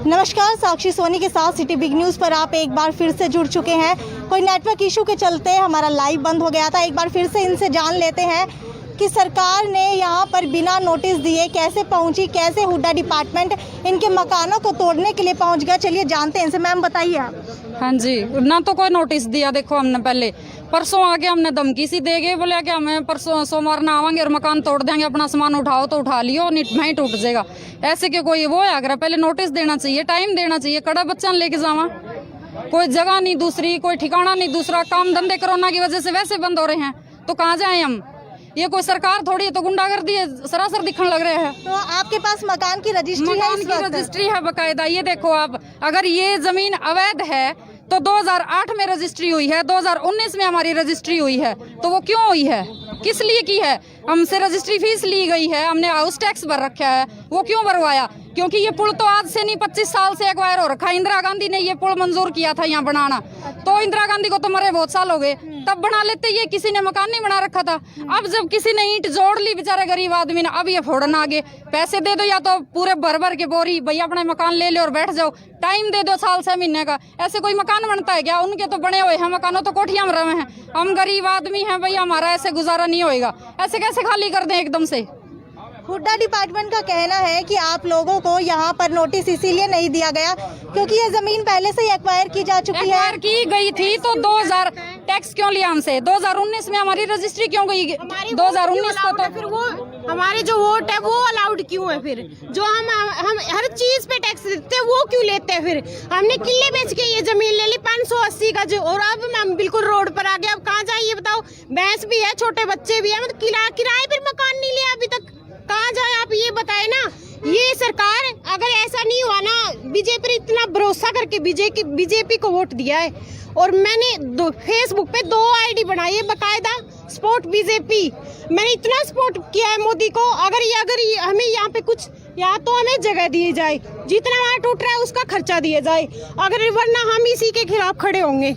नमस्कार, साक्षी सोनी के साथ सिटी बिग न्यूज़ पर आप एक बार फिर से जुड़ चुके हैं। कोई नेटवर्क इशू के चलते हमारा लाइव बंद हो गया था। एक बार फिर से इनसे जान लेते हैं कि सरकार ने यहाँ पर बिना नोटिस दिए कैसे पहुँची, कैसे हुड्डा डिपार्टमेंट इनके मकानों को तोड़ने के लिए पहुँच गया। चलिए जानते हैं इनसे। मैम बताइए आप। हाँ जी, ना तो कोई नोटिस दिया। देखो हमने पहले परसों आके हमने धमकी सी दे गए, बोले कि हमें परसों सोमवार ना आवांगे और मकान तोड़ देंगे, अपना सामान उठाओ तो उठा लियो, नहीं टूट जाएगा। ऐसे के कोई वो है अगर पहले नोटिस देना चाहिए, टाइम देना चाहिए। कड़ा बच्चा लेके जावा, कोई जगह नहीं दूसरी, कोई ठिकाना नहीं दूसरा। काम धंधे कोरोना की वजह से वैसे बंद हो रहे हैं तो कहाँ जाए हम। ये कोई सरकार थोड़ी है तो गुंडागर्दी है, सरासर दिखने लग रहे हैं। तो आपके पास मकान की रजिस्ट्री है? मकान की रजिस्ट्री है बकायदा। ये देखो आप, अगर ये जमीन अवैध है तो 2008 में रजिस्ट्री हुई है, 2019 में हमारी रजिस्ट्री हुई है। तो वो क्यों हुई है, किस लिए की है? हमसे रजिस्ट्री फीस ली गई है, हमने हाउस टैक्स भर रखा है। वो क्यों भरवाया? क्योंकि ये पुल तो आज से नहीं 25 साल से एक्वायर हो रखा है। इंदिरा गांधी ने ये पुल मंजूर किया था यहाँ बनाना, तो इंदिरा गांधी को तो मरे बहुत साल हो गए, तब बना लेते। ये किसी ने मकान नहीं बना रखा था। अब जब किसी ने ईंट जोड़ ली बेचारे गरीब आदमी ने, अब ये फोड़न आगे। पैसे दे दो या तो पूरे भर भर के बोरी, भैया अपने मकान ले लो और बैठ जाओ। टाइम दे दो साल 6 महीने का। ऐसे कोई मकान बनता है क्या? उनके तो बने हुए हैं मकानों, तो कोठियां में रहे हैं। हम गरीब आदमी हैं भैया, हमारा ऐसे गुजारा नहीं होएगा। ऐसे कैसे खाली कर दें एकदम से? हुड्डा डिपार्टमेंट का कहना है कि आप लोगों को यहाँ पर नोटिस इसीलिए नहीं दिया गया क्योंकि ये जमीन पहले से ही एक्वायर की जा चुकी है। एक्वायर की गई थी तो 2000 टैक्स क्यों लिया हमसे? 2019 में हमारी रजिस्ट्री क्यों गई? 2019 को तो फिर वो हमारे जो वोट है वो अलाउड क्यों है? फिर जो हम हर चीज पे टैक्स देते हैं वो क्यों लेते हैं? फिर हमने किले बेच के ये जमीन ले ली 580 गज, और अब हम बिल्कुल रोड पर आ गए। अब कहाँ जाए ये बताओ? भैंस भी है, छोटे बच्चे भी है, मतलब किराए पर मकान नहीं लिया अभी तक। कहाँ जाए आप ये बताए ना। ये सरकार अगर ऐसा नहीं हुआ ना, बीजेपी इतना भरोसा करके बीजेपी को वोट दिया है, और मैंने फेसबुक पे 2 आईडी बनाई है बकायदा, सपोर्ट बीजेपी। मैंने इतना सपोर्ट किया है मोदी को। अगर हमें यहाँ पे कुछ, या तो हमें जगह दी जाए, जितना वहाँ टूट रहा है उसका खर्चा दिया जाए, अगर वरना हम इसी के खिलाफ खड़े होंगे।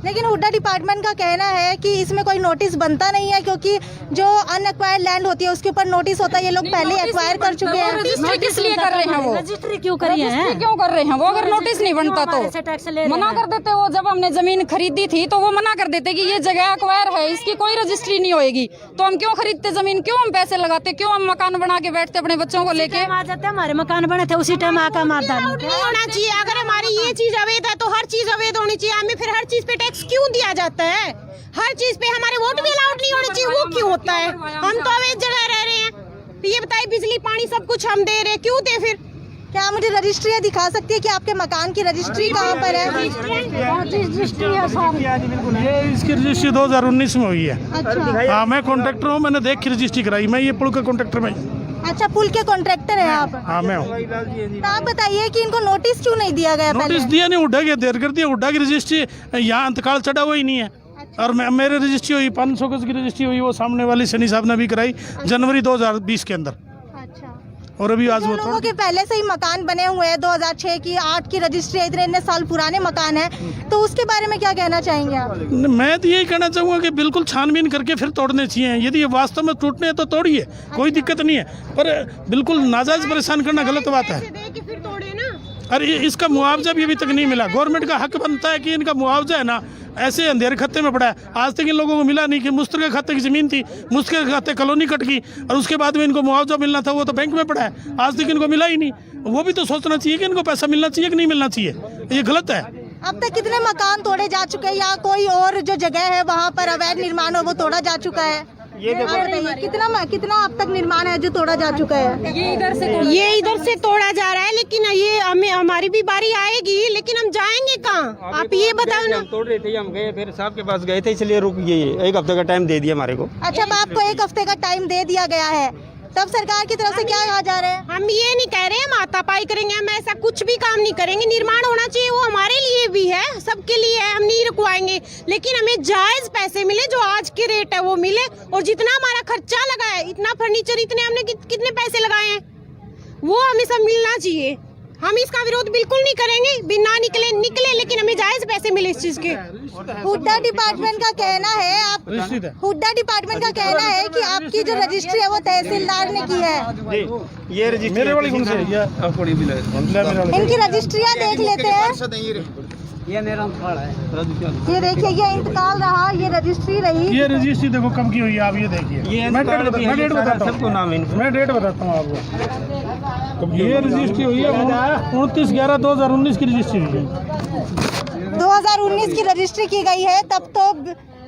लेकिन हुड्डा डिपार्टमेंट का कहना है कि इसमें कोई नोटिस बनता नहीं है क्योंकि जो अनएक्वायर्ड लैंड होती है उसके ऊपर नोटिस होता है। ये लोग पहले एक्वायर कर चुके हैं। रजिस्ट्री किस लिए कर रहे हैं? वो रजिस्ट्री क्यों करी है? क्यों कर रहे हैं वो? अगर नोटिस नहीं बनता तो मना कर देते। वो जब हमने जमीन खरीदी थी तो वो मना कर देते कि ये जगह एक्वायर है, इसकी कोई रजिस्ट्री नहीं होगी। तो हम क्यों खरीदते जमीन? क्यों हम पैसे लगाते? क्यों हम मकान बना के बैठते अपने बच्चों को लेके? हमारे मकान बने थे उसी टाइम आका मार होना चाहिए। अगर हमारी ये चीज अवैध है तो हर चीज अवैध होनी चाहिए। हमें फिर हर चीज पे टैक्स क्यों दिया जाता है? हर चीज पे हमारे वोट भी अलाउड नहीं होने चाहिए, वो क्यों होता है? हम तो अवैध जगह रह रहे हैं। ये बताइए, बिजली पानी सब कुछ हम दे रहे, क्यों दे? फिर क्या आप मुझे रजिस्ट्री दिखा सकती है कि आपके मकान की रजिस्ट्री कहाँ पर है? ये इसकी रजिस्ट्री 2019 में हुई है। अच्छा। हाँ, मैं कॉन्ट्रैक्टर हूँ, मैंने देख के रजिस्ट्री कराई। मैं ये पुल का कॉन्ट्रैक्टर में। अच्छा, पुल के कॉन्ट्रैक्टर हैं आप? हाँ, मैं हूँ। तो आप बताइए कि इनको नोटिस क्यों नहीं दिया गया? नोटिस दिया नहीं, हुड्डा की देर कर दिया। हुड्डा की रजिस्ट्री यहाँ अंतकाल चढ़ा हुआ ही नहीं है। और मेरे रजिस्ट्री हुई 500 गज की रजिस्ट्री हुई, वो सामने वाली सनी साहब ने भी कराई जनवरी 2020 के अंदर। अच्छा। और अभी आज वो लोगों के पहले से ही मकान बने हुए हैं, 2006 की 8 की रजिस्ट्री, इतने साल पुराने मकान है, तो उसके बारे में क्या कहना चाहेंगे आप? मैं तो यही कहना चाहूँगा कि बिल्कुल छानबीन करके फिर तोड़ने चाहिए। यदि ये वास्तव में टूटने हैं तो तोड़िए, कोई दिक्कत नहीं है, पर बिल्कुल नाजायज परेशान करना गलत बात है। फिर तोड़े ना। अरे इसका मुआवजा भी अभी तक नहीं मिला। गवर्नमेंट का हक बनता है कि इनका मुआवजा है ना, ऐसे अंधेरे खत्ते में पड़ा है। आज तक इन लोगों को मिला नहीं कि मुश्तर के खाते की ज़मीन थी, मुश्तर के खाते कॉलोनी कट गई, और उसके बाद में इनको मुआवजा मिलना था, वो तो बैंक में पड़ा है। आज तक इनको मिला ही नहीं। वो भी तो सोचना चाहिए कि इनको पैसा मिलना चाहिए कि नहीं मिलना चाहिए। ये गलत है। अब तक कितने मकान तोड़े जा चुके हैं, या कोई और जो जगह है वहाँ पर अवैध निर्माण हो वो तोड़ा जा चुका है? कितना अब तक निर्माण है जो तोड़ा जा चुका है? ये इधर से तोड़ा जा रहा है, लेकिन ये हमारी भी बारी आएगी, लेकिन हम जाएंगे कहाँ? आप ये बताओ ना। हम तोड़ रहे थे, हम गए, फिर साहब के पास गए थे, इसलिए रुक गए। 1 हफ्ते का टाइम दे दिया हमारे को। अच्छा, अब आपको 1 हफ्ते का टाइम दे दिया गया है, तब सरकार की तरफ से क्या कहा जा रहा है? हम ये नहीं कह रहे हैं हम हाथापाई करेंगे, हम ऐसा कुछ भी काम नहीं करेंगे। निर्माण होना चाहिए, वो हमारे लिए भी है, सबके लिए है, हम नहीं रुकवाएंगे, लेकिन हमें जायज पैसे मिले, जो आज के रेट है वो मिले। और जितना हमारा खर्चा लगा है, इतना फर्नीचर, इतने हमने कितने पैसे लगाए हैं, वो हमें सब मिलना चाहिए। हम इसका विरोध बिल्कुल नहीं करेंगे, बिना निकले लेकिन हमें जायज पैसे मिले इस चीज के। हुड्डा डिपार्टमेंट का कहना है हुड्डा डिपार्टमेंट का कहना है कि आपकी जो रजिस्ट्री है वो तहसीलदार ने की है। ये रजिस्ट्री मेरे वाली कौन सी है? इनकी रजिस्ट्रियाँ देख लेते हैं। ये मेरा इंतकाल है। ये देखिए, ये इंतकाल रहा, ये रजिस्ट्री रही। ये रजिस्ट्री देखो कब की हुई है, आप ये देखिए। मैं डेट बताता हूँ, सबको नाम मैं डेट बताता हूँ आपको। ये रजिस्ट्री हुई है 29/11/2019 की रजिस्ट्री हुई है। 2019 की रजिस्ट्री की गई है। तब तो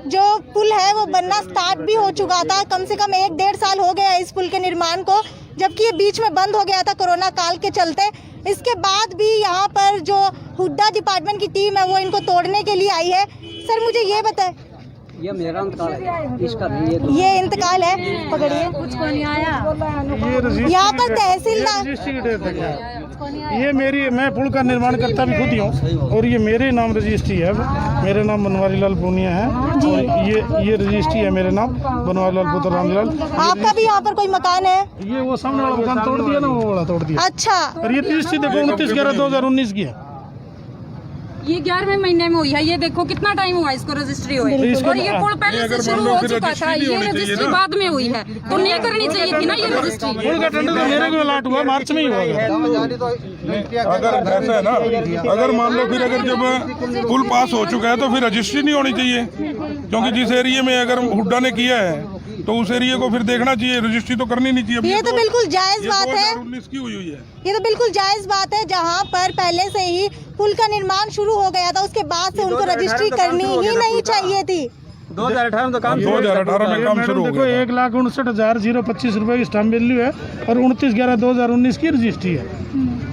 जो पुल है वो बनना स्टार्ट भी हो चुका था। कम से कम 1-1.5 साल हो गया इस पुल के निर्माण को, जबकि ये बीच में बंद हो गया था कोरोना काल के चलते। इसके बाद भी यहाँ पर जो हुड्डा डिपार्टमेंट की टीम है वो इनको तोड़ने के लिए आई है। सर मुझे ये बताएं, ये मेरा इंतकाल है, इसका नहीं है। ये इंतकाल है, पकड़िए। कुछ को नहीं आया। यहाँ पर तहसीलदार, रजिस्ट्री की डेट है। ये मेरी, मैं पुल का निर्माण करता भी खुद ही हूँ और ये मेरे नाम रजिस्ट्री है। मेरा नाम बनवारी लाल पूनिया है और ये रजिस्ट्री है मेरे नाम बनवारी लाल पुत्र रामलाल। आपका भी यहाँ पर कोई मकान है? ये वो सामने वाला मकान तोड़ दिया ना, वो वाला तोड़ दिया। अच्छा, और ये रजिस्ट्री देखो 29/11/2019 की है। ये 11वें महीने में हुई है। ये देखो कितना टाइम हुआ इसको रजिस्ट्री हुई, और ये पुल पहले से शुरू हो चुका था। ये रजिस्ट्री बाद में हुई है, तो नहीं करनी चाहिए थी ना ये रजिस्ट्री। पुल का टेंडर तो मेरे को अलॉट हुआ मार्च में ही हुआ। अगर ऐसा है ना, अगर मान लो फिर अगर जब पुल पास हो चुका है तो फिर रजिस्ट्री नहीं होनी चाहिए, क्योंकि जिस एरिया में अगर हुड्डा ने किया है तो उस एरिया को फिर देखना चाहिए, रजिस्ट्री तो करनी नहीं चाहिए। ये तो बिल्कुल जायज बात है। 2019 की हुई है। ये तो बिल्कुल जायज बात है, जहाँ पर पहले से ही पुल का निर्माण शुरू हो गया था, उसके बाद से उनको रजिस्ट्री करनी ही नहीं चाहिए थी। 2018 में तो काम 2018 में काम शुरू हो देखो गया। 1,59,025 रुपए की स्टाम्प वैल्यू है और 29/11/2019 की रजिस्ट्री है।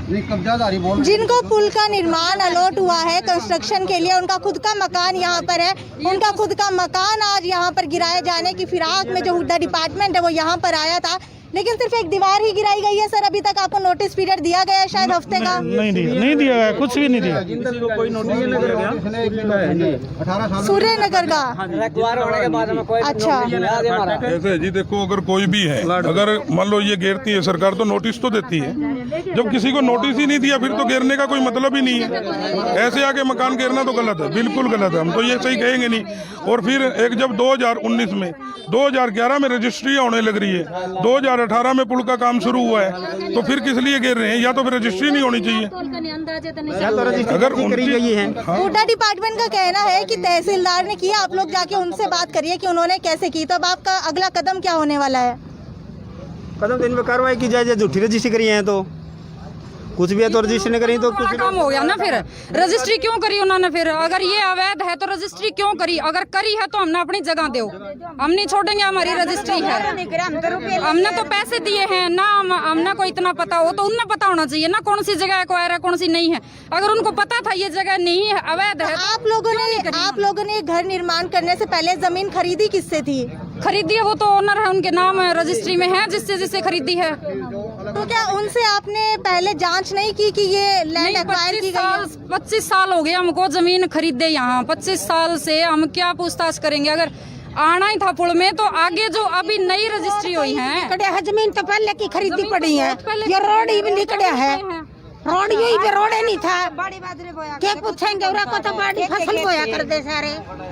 जिनको पुल का निर्माण अलॉट हुआ है कंस्ट्रक्शन के लिए, उनका खुद का मकान यहाँ पर है, उनका खुद का मकान आज यहाँ पर गिराए जाने की फिराक में जो हुड्डा डिपार्टमेंट है वो यहाँ पर आया था, लेकिन सिर्फ एक दीवार ही गिराई गई है। सर अभी तक आपको नोटिस पीरियड दिया गया है शायद हफ्ते का? नहीं दिया गया, कुछ भी नहीं दिया। सूर्य नगर का? अच्छा, ऐसे जी देखो, अगर कोई भी है, अगर मान लो ये घेरती है सरकार तो नोटिस तो देती है। जब किसी को नोटिस ही नहीं दिया फिर तो घेरने का कोई मतलब ही नहीं है। ऐसे आके मकान घेरना तो गलत है, बिल्कुल गलत है। हम तो ये सही कहेंगे नहीं। और फिर एक जब 2019 में 2011 में रजिस्ट्री होने लग रही है, 2018 में पुल का काम शुरू हुआ है, तो फिर किस लिए घेर रहे हैं? या तो फिर रजिस्ट्री नहीं होनी चाहिए। अगर करी गई है। हुड्डा डिपार्टमेंट का कहना है कि तहसीलदार ने किया, आप लोग जाके उनसे बात करिए कि उन्होंने कैसे की। तो अब आपका अगला कदम क्या होने वाला है? कदम दिन में कार्रवाई की जाए। झूठी रजिस्ट्री करी है तो कुछ भी है, तो रजिस्ट्री नहीं करी तो कुछ काम हो गया ना। फिर रजिस्ट्री क्यों करी उन्होंने? फिर अगर ये अवैध है तो रजिस्ट्री क्यों करी? अगर करी है तो हमने अपनी जगह दो, हम नहीं छोड़ेंगे, हमारी रजिस्ट्री है। हमने तो पैसे दिए हैं ना, हमने को इतना पता हो तो उन्हें पता होना चाहिए ना कौन सी जगह एक्वायर है, कौन सी नहीं है। अगर उनको पता था ये जगह नहीं है, अवैध है, आप लोगों ने घर निर्माण करने से पहले जमीन खरीदी किससे थी? खरीदी है वो तो ओनर है, उनके नाम रजिस्ट्री में है, जिससे खरीदी है। तो क्या उनसे आपने पहले जांच नहीं की कि ये लैंड एक्वायर की गई है? 25 साल हो गए हमको जमीन खरीदे यहाँ। 25 साल से हम क्या पूछताछ करेंगे? अगर आना ही था पुल में तो आगे जो अभी नई रजिस्ट्री हुई है, जमीन तो पहले की खरीदी पड़ी है। ये रोड ही निकला है, रोड यही पे रोड नहीं था। क्या पूछेंगे उरा को? तो बड़ी फसल बोया कर दे सारे,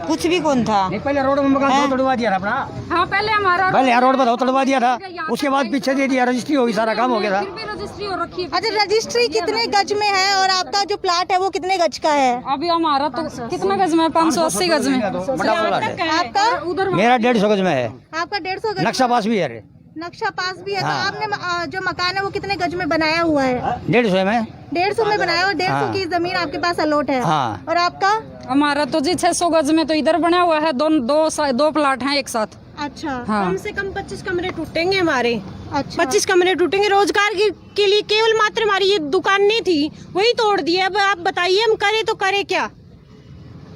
कुछ भी कौन था। पहले रोड में मकान तोड़वा दिया था अपना। हाँ पहले हमारा यहाँ रोड पर तोड़वा दिया था, उसके बाद पीछे दे दिया, रजिस्ट्री होगी, सारा काम हो गया था। फिर भी रजिस्ट्री हो रखी है। अच्छा, रजिस्ट्री कितने गज में है और आपका जो प्लाट है वो कितने गज का है? अभी हमारा तो कितना गज में? 580 गज में। बड़ा प्लाट है आपका? उधर मेरा 150 गज में है। आपका 150 गज? नक्शा पास भी है। नक्शा पास भी है। तो हाँ। आपने जो मकान है वो कितने गज में बनाया हुआ है? 150 में। 150 में बनाया और 150 हाँ। की जमीन आपके पास अलॉट है। हाँ। और आपका? हमारा तो जी 600 गज में तो इधर बना हुआ है। दो प्लाट हैं एक साथ। अच्छा। हाँ। कम से कम 25 कमरे टूटेंगे हमारे। अच्छा। 25 कमरे टूटेंगे। रोजगार के लिए केवल मात्र हमारी ये दुकान नहीं थी, वही तोड़ दिए। अब आप बताइए हम करें तो करें क्या?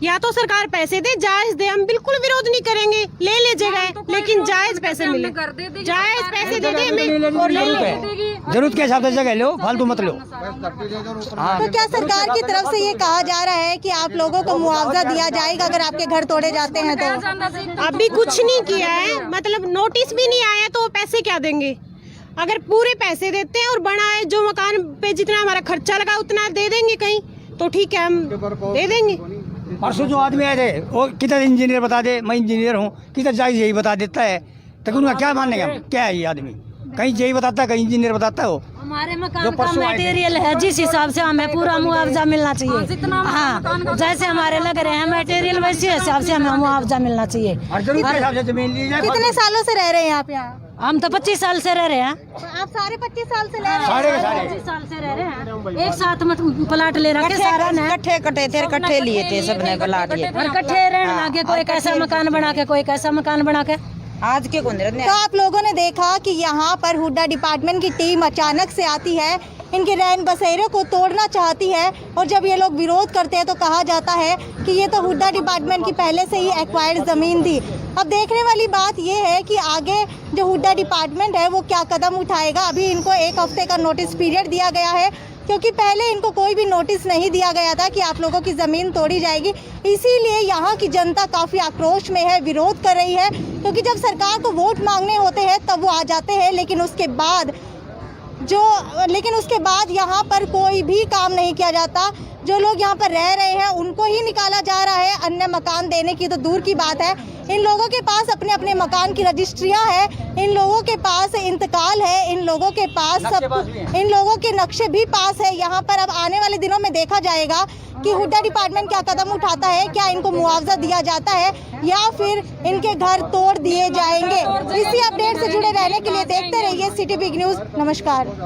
या तो सरकार पैसे दे, जायज दे, हम बिल्कुल विरोध नहीं करेंगे, ले जगह, लेकिन जायज पैसे मिले, जायज पैसे दे दे हमें और ले ले। जरूरत के हिसाब से जगह लो, फालतू मत लो। तो क्या सरकार की तरफ से ये कहा जा रहा है कि आप लोगों को मुआवजा दिया जाएगा अगर आपके घर तोड़े जाते हैं तो? अभी कुछ नहीं किया है, मतलब नोटिस भी नहीं आया तो पैसे क्या देंगे? अगर पूरे पैसे देते हैं और बनाए, जो मकान पे जितना हमारा खर्चा लगा उतना दे देंगे कहीं, तो ठीक है, हम दे देंगे। परसों जो आदमी आए थे वो किधर इंजीनियर बता दे, मैं इंजीनियर हूँ, किधर जाए यही बता देता है, तो उनका क्या मानेगा? क्या है ये आदमी? कहीं यही बताता है, कहीं इंजीनियर बताता है। वो हमारे मकान का मटेरियल है, जिस हिसाब से हमें पूरा मुआवजा मिलना चाहिए। हाँ, जैसे हमारे लग रहे हैं मटेरियल, वैसे हिसाब से हमें मुआवजा मिलना चाहिए। जमीन ली जाए। कितने सालों से रह रहे हैं आप यहाँ? हम तो 25 साल से रह रहे हैं। आप सारे 25 साल से रह रहे हैं? सारे 25 साल से रह रहे हैं, एक साथ प्लाट ले रखे सारा ने, इकट्ठे लिए थे सबने प्लाट ये, और इकट्ठे रहने लगे, कोई कैसा मकान बना के, कोई कैसा मकान बना के। आज के कौन रहते तो आप लोगों ने देखा कि यहाँ पर हुड्डा डिपार्टमेंट की टीम अचानक से आती है, इनके रैन बसेरे को तोड़ना चाहती है, और जब ये लोग विरोध करते हैं तो कहा जाता है कि ये तो हुड्डा डिपार्टमेंट की पहले से ही एक्वायर्ड ज़मीन थी। अब देखने वाली बात ये है कि आगे जो हुड्डा डिपार्टमेंट है वो क्या कदम उठाएगा। अभी इनको 1 हफ्ते का नोटिस पीरियड दिया गया है, क्योंकि पहले इनको कोई भी नोटिस नहीं दिया गया था कि आप लोगों की ज़मीन तोड़ी जाएगी। इसीलिए यहाँ की जनता काफ़ी आक्रोश में है, विरोध कर रही है, क्योंकि जब सरकार को वोट मांगने होते हैं तब वो आ जाते हैं, लेकिन उसके बाद यहाँ पर कोई भी काम नहीं किया जाता। जो लोग यहाँ पर रह रहे हैं उनको ही निकाला जा रहा है, अन्य मकान देने की तो दूर की बात है। इन लोगों के पास अपने अपने मकान की रजिस्ट्रियाँ हैं, इन लोगों के पास इंतकाल है, इन लोगों के पास इन लोगों के नक्शे भी पास है। यहाँ पर अब आने वाले दिनों में देखा जाएगा कि हुड्डा डिपार्टमेंट क्या कदम उठाता है, क्या इनको मुआवजा दिया जाता है या फिर इनके घर तोड़ दिए जाएंगे। इसी अपडेट से जुड़े रहने के लिए देखते रहिए सिटी बिग न्यूज़। नमस्कार।